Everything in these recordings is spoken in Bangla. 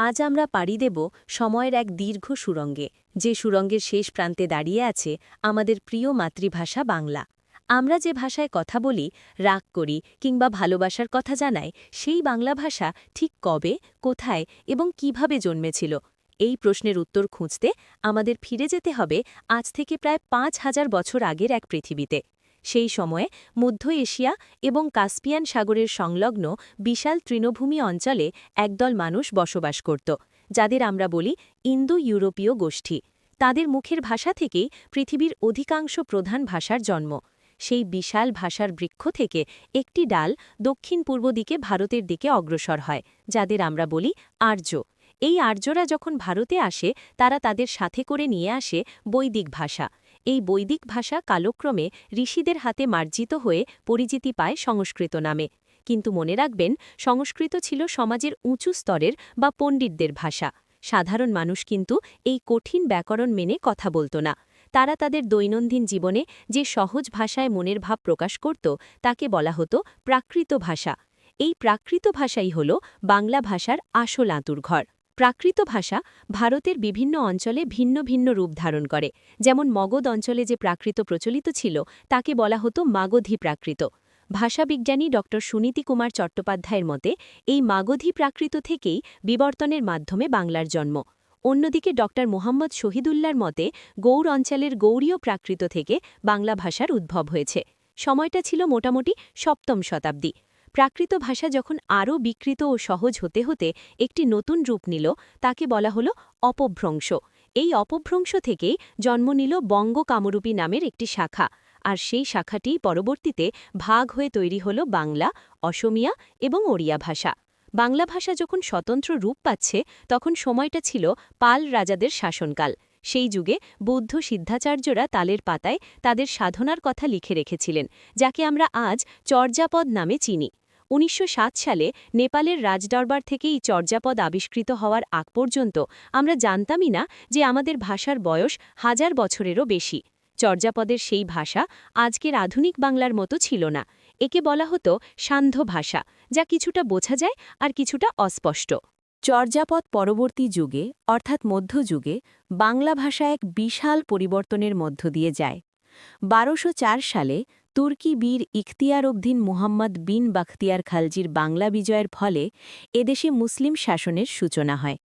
আজ আমরা পাড়ি দেব সময়ের এক দীর্ঘ সুড়ঙ্গে, যে সুড়ঙ্গের শেষ প্রান্তে দাঁড়িয়ে আছে আমাদের প্রিয় মাতৃভাষা বাংলা। আমরা যে ভাষায় কথা বলি, রাগ করি কিংবা ভালোবাসার কথা জানাই, সেই বাংলা ভাষা ঠিক কবে, কোথায় এবং কিভাবে জন্মেছিল, এই প্রশ্নের উত্তর খুঁজতে আমাদের ফিরে যেতে হবে আজ থেকে প্রায় ৫,০০০ বছর আগের এক পৃথিবীতে। সেই সময়ে মধ্য এশিয়া এবং কাস্পিয়ান সাগরের সংলগ্ন বিশাল তৃণভূমি অঞ্চলে একদল মানুষ বসবাস করত, যাদের আমরা বলি ইন্দো ইউরোপীয় গোষ্ঠী। তাদের মুখের ভাষা থেকেই পৃথিবীর অধিকাংশ প্রধান ভাষার জন্ম। সেই বিশাল ভাষার বৃক্ষ থেকে একটি ডাল দক্ষিণ পূর্ব দিকে ভারতের দিকে অগ্রসর হয়, যাদের আমরা বলি আর্য। এই আর্যরা যখন ভারতে আসে, তারা তাদের সাথে করে নিয়ে আসে বৈদিক ভাষা। এই বৈদিক ভাষা কালক্রমে ঋষিদের হাতে মার্জিত হয়ে পরিচিতি পায় সংস্কৃত নামে। কিন্তু মনে রাখবেন, সংস্কৃত ছিল সমাজের উঁচু স্তরের বা পণ্ডিতদের ভাষা। সাধারণ মানুষ কিন্তু এই কঠিন ব্যাকরণ মেনে কথা বলত না। তারা তাদের দৈনন্দিন জীবনে যে সহজ ভাষায় মনের ভাব প্রকাশ করত, তাকে বলা হতো প্রাকৃত ভাষা। এই প্রাকৃত ভাষাই হল বাংলা ভাষার আসল আঁতুড়ঘর। প্রাকৃত ভাষা ভারতের বিভিন্ন অঞ্চলে ভিন্ন ভিন্ন রূপ ধারণ করে। যেমন মগধ অঞ্চলে যে প্রাকৃত প্রচলিত ছিল, তাকে বলা হতো মাগধী প্রাকৃত। ভাষাবিজ্ঞানী ড সুনীতি কুমার চট্টোপাধ্যায়ের মতে এই মাগধী প্রাকৃত থেকেই বিবর্তনের মাধ্যমে বাংলার জন্ম। অন্যদিকে ড মোহাম্মদ শহীদুল্লাহর মতে গৌড় অঞ্চলের গৌড়ীয় প্রাকৃত থেকে বাংলা ভাষার উদ্ভব হয়েছে। সময়টা ছিল মোটামুটি ৭ম শতাব্দী। প্রাকৃত ভাষা যখন আরও বিকৃত ও সহজ হতে হতে একটি নতুন রূপ নিল, তাকে বলা হলো অপভ্রংশ। এই অপভ্রংশ থেকেই জন্ম নিল বঙ্গ কামরূপী নামের একটি শাখা, আর সেই শাখাটি পরবর্তীতে ভাগ হয়ে তৈরি হল বাংলা, অসমিয়া এবং ওড়িয়া ভাষা। বাংলা ভাষা যখন স্বতন্ত্র রূপ পাচ্ছে, তখন সময়টা ছিল পাল রাজাদের শাসনকাল। সেই যুগে বৌদ্ধ সিদ্ধাচার্যরা তালের পাতায় তাদের সাধনার কথা লিখে রেখেছিলেন, যাকে আমরা আজ চর্যাপদ নামে চিনি। ১৯০৭ সালে নেপালের রাজদরবার থেকে এই চর্যাপদ আবিষ্কৃত হওয়ার আগ পর্যন্ত আমরা জানতামই না যে আমাদের ভাষার বয়স ১০০০ বছরেরও বেশি। চর্যাপদের সেই ভাষা আজকের আধুনিক বাংলার মতো ছিল না। একে বলা হতো সান্ধ্য ভাষা, যা কিছুটা বোঝা যায় আর কিছুটা অস্পষ্ট। চর্যাপদ পরবর্তী যুগে অর্থাৎ মধ্যযুগে বাংলা ভাষা এক বিশাল পরিবর্তনের মধ্য দিয়ে যায়। ১২০৪ সালে তুর্কি বীর ইখতিয়ারউদ্দিন মুহাম্মদ বিন বাখতিয়ার খালজির বাংলা বিজয়ের ফলে এদেশে মুসলিম শাসনের সূচনা হয়।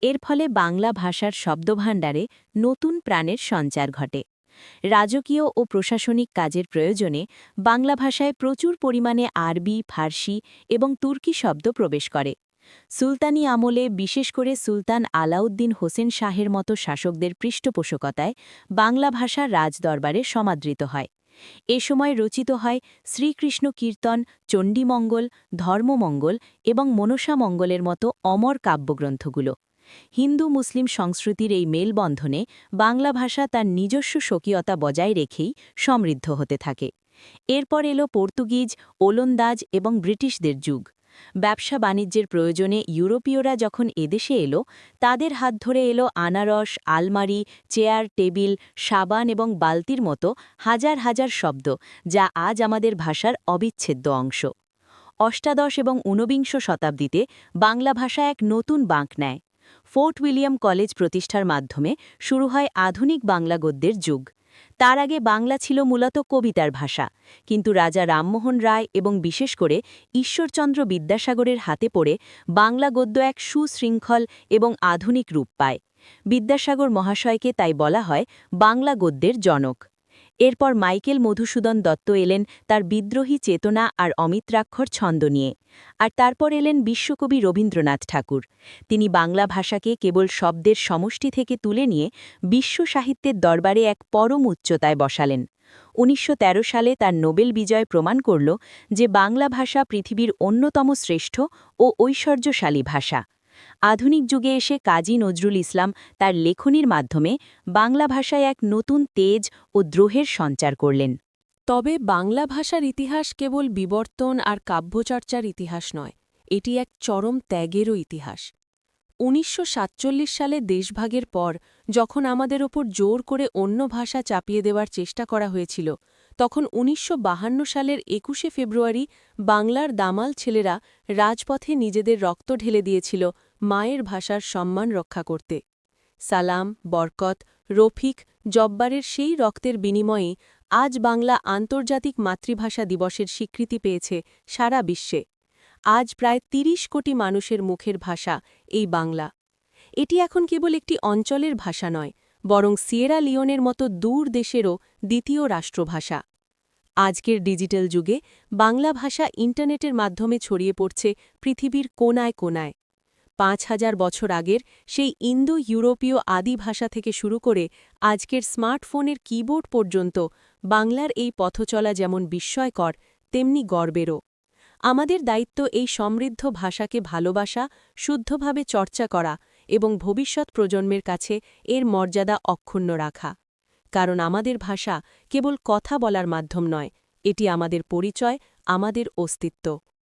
এর ফলে বাংলা ভাষার শব্দভাণ্ডারে নতুন প্রাণের সঞ্চার ঘটে। রাজকীয় ও প্রশাসনিক কাজের প্রয়োজনে বাংলা ভাষায় প্রচুর পরিমাণে আরবি, ফার্সি এবং তুর্কি শব্দ প্রবেশ করে। সুলতানি আমলে বিশেষ করে সুলতান আলাউদ্দিন হোসেন শাহের মতো শাসকদের পৃষ্ঠপোষকতায় বাংলা ভাষা রাজদরবারে সমাদৃত হয়। এ সময় রচিত হয় শ্রীকৃষ্ণ কীর্তন, চণ্ডীমঙ্গল, ধর্মমঙ্গল এবং মনসামঙ্গলের মতো অমর কাব্যগ্রন্থগুলো। হিন্দু মুসলিম সংস্কৃতির এই মেলবন্ধনে বাংলা ভাষা তার নিজস্ব স্বকীয়তা বজায় রেখেই সমৃদ্ধ হতে থাকে। এরপর এলো পর্তুগিজ, ওলন্দাজ এবং ব্রিটিশদের যুগ। ব্যবসা বাণিজ্যের প্রয়োজনে ইউরোপীয়রা যখন এদেশে এলো, তাদের হাত ধরে এলো আনারস, আলমারি, চেয়ার, টেবিল, সাবান এবং বালতির মতো হাজার হাজার শব্দ, যা আজ আমাদের ভাষার অবিচ্ছেদ্য অংশ। অষ্টাদশ এবং ঊনবিংশ শতাব্দীতে বাংলা ভাষা এক নতুন বাঁক নেয়। ফোর্ট উইলিয়াম কলেজ প্রতিষ্ঠার মাধ্যমে শুরু হয় আধুনিক বাংলা গদ্যের যুগ। তার আগে বাংলা ছিল মূলত কবিতার ভাষা, কিন্তু রাজা রামমোহন রায় এবং বিশেষ করে ঈশ্বরচন্দ্র বিদ্যাসাগরের হাতে পড়ে বাংলা গদ্য এক সুশৃঙ্খল এবং আধুনিক রূপ পায়। বিদ্যাসাগর মহাশয়কে তাই বলা হয় বাংলা গদ্যের জনক। এরপর মাইকেল মধুসূদন দত্ত এলেন তার বিদ্রোহী চেতনা আর অমিত্রাক্ষর ছন্দ নিয়ে। আর তারপর এলেন বিশ্বকবি রবীন্দ্রনাথ ঠাকুর। তিনি বাংলা ভাষাকে কেবল শব্দের সমষ্টি থেকে তুলে নিয়ে বিশ্ব সাহিত্যের দরবারে এক পরম উচ্চতায় বসালেন। ১৯১৩ সালে তার নোবেল বিজয় প্রমাণ করল যে বাংলা ভাষা পৃথিবীর অন্যতম শ্রেষ্ঠ ও ঐশ্বর্যশালী ভাষা। আধুনিক যুগে এসে কাজী নজরুল ইসলাম তার লেখনীর মাধ্যমে বাংলা ভাষায় এক নতুন তেজ ও দ্রোহের সঞ্চার করলেন। তবে বাংলা ভাষার ইতিহাস কেবল বিবর্তন আর কাব্যচর্চার ইতিহাস নয়, এটি এক চরম ত্যাগেরও ইতিহাস। ১৯৪৭ সালে দেশভাগের পর যখন আমাদের ওপর জোর করে অন্য ভাষা চাপিয়ে দেওয়ার চেষ্টা করা হয়েছিল, তখন ১৯৫২ সালের ২১শে ফেব্রুয়ারি বাংলার দামাল ছেলেরা রাজপথে নিজেদের রক্ত ঢেলে দিয়েছিল মায়ের ভাষার সম্মান রক্ষা করতে। সালাম, বরকত, রফিক, জব্বারের সেই রক্তের বিনিময়ে আজ বাংলা আন্তর্জাতিক মাতৃভাষা দিবসের স্বীকৃতি পেয়েছে সারা বিশ্বে। আজ প্রায় ৩০ কোটি মানুষের মুখের ভাষা এই বাংলা। এটি এখন কেবল একটি অঞ্চলের ভাষা নয়, বরং সিয়েরা লিওনের মতো দূর দেশেরও দ্বিতীয় রাষ্ট্রভাষা। আজকের ডিজিটাল যুগে বাংলা ভাষা ইন্টারনেটের মাধ্যমে ছড়িয়ে পড়ছে পৃথিবীর কোনায় কোনায়। ৫,০০০ বছর আগের সেই ইন্দো ইউরোপীয় আদি ভাষা থেকে শুরু করে আজকের স্মার্টফোনের কিবোর্ড পর্যন্ত বাংলার এই পথচলা যেমন বিস্ময়কর, তেমনি গর্বেরও। আমাদের দায়িত্ব এই সমৃদ্ধ ভাষাকে ভালোবাসা, শুদ্ধভাবে চর্চা করা এবং ভবিষ্যৎ প্রজন্মের কাছে এর মর্যাদা অক্ষুণ্ণ রাখা। কারণ আমাদের ভাষা কেবল কথা বলার মাধ্যম নয়, এটি আমাদের পরিচয়, আমাদের অস্তিত্ব।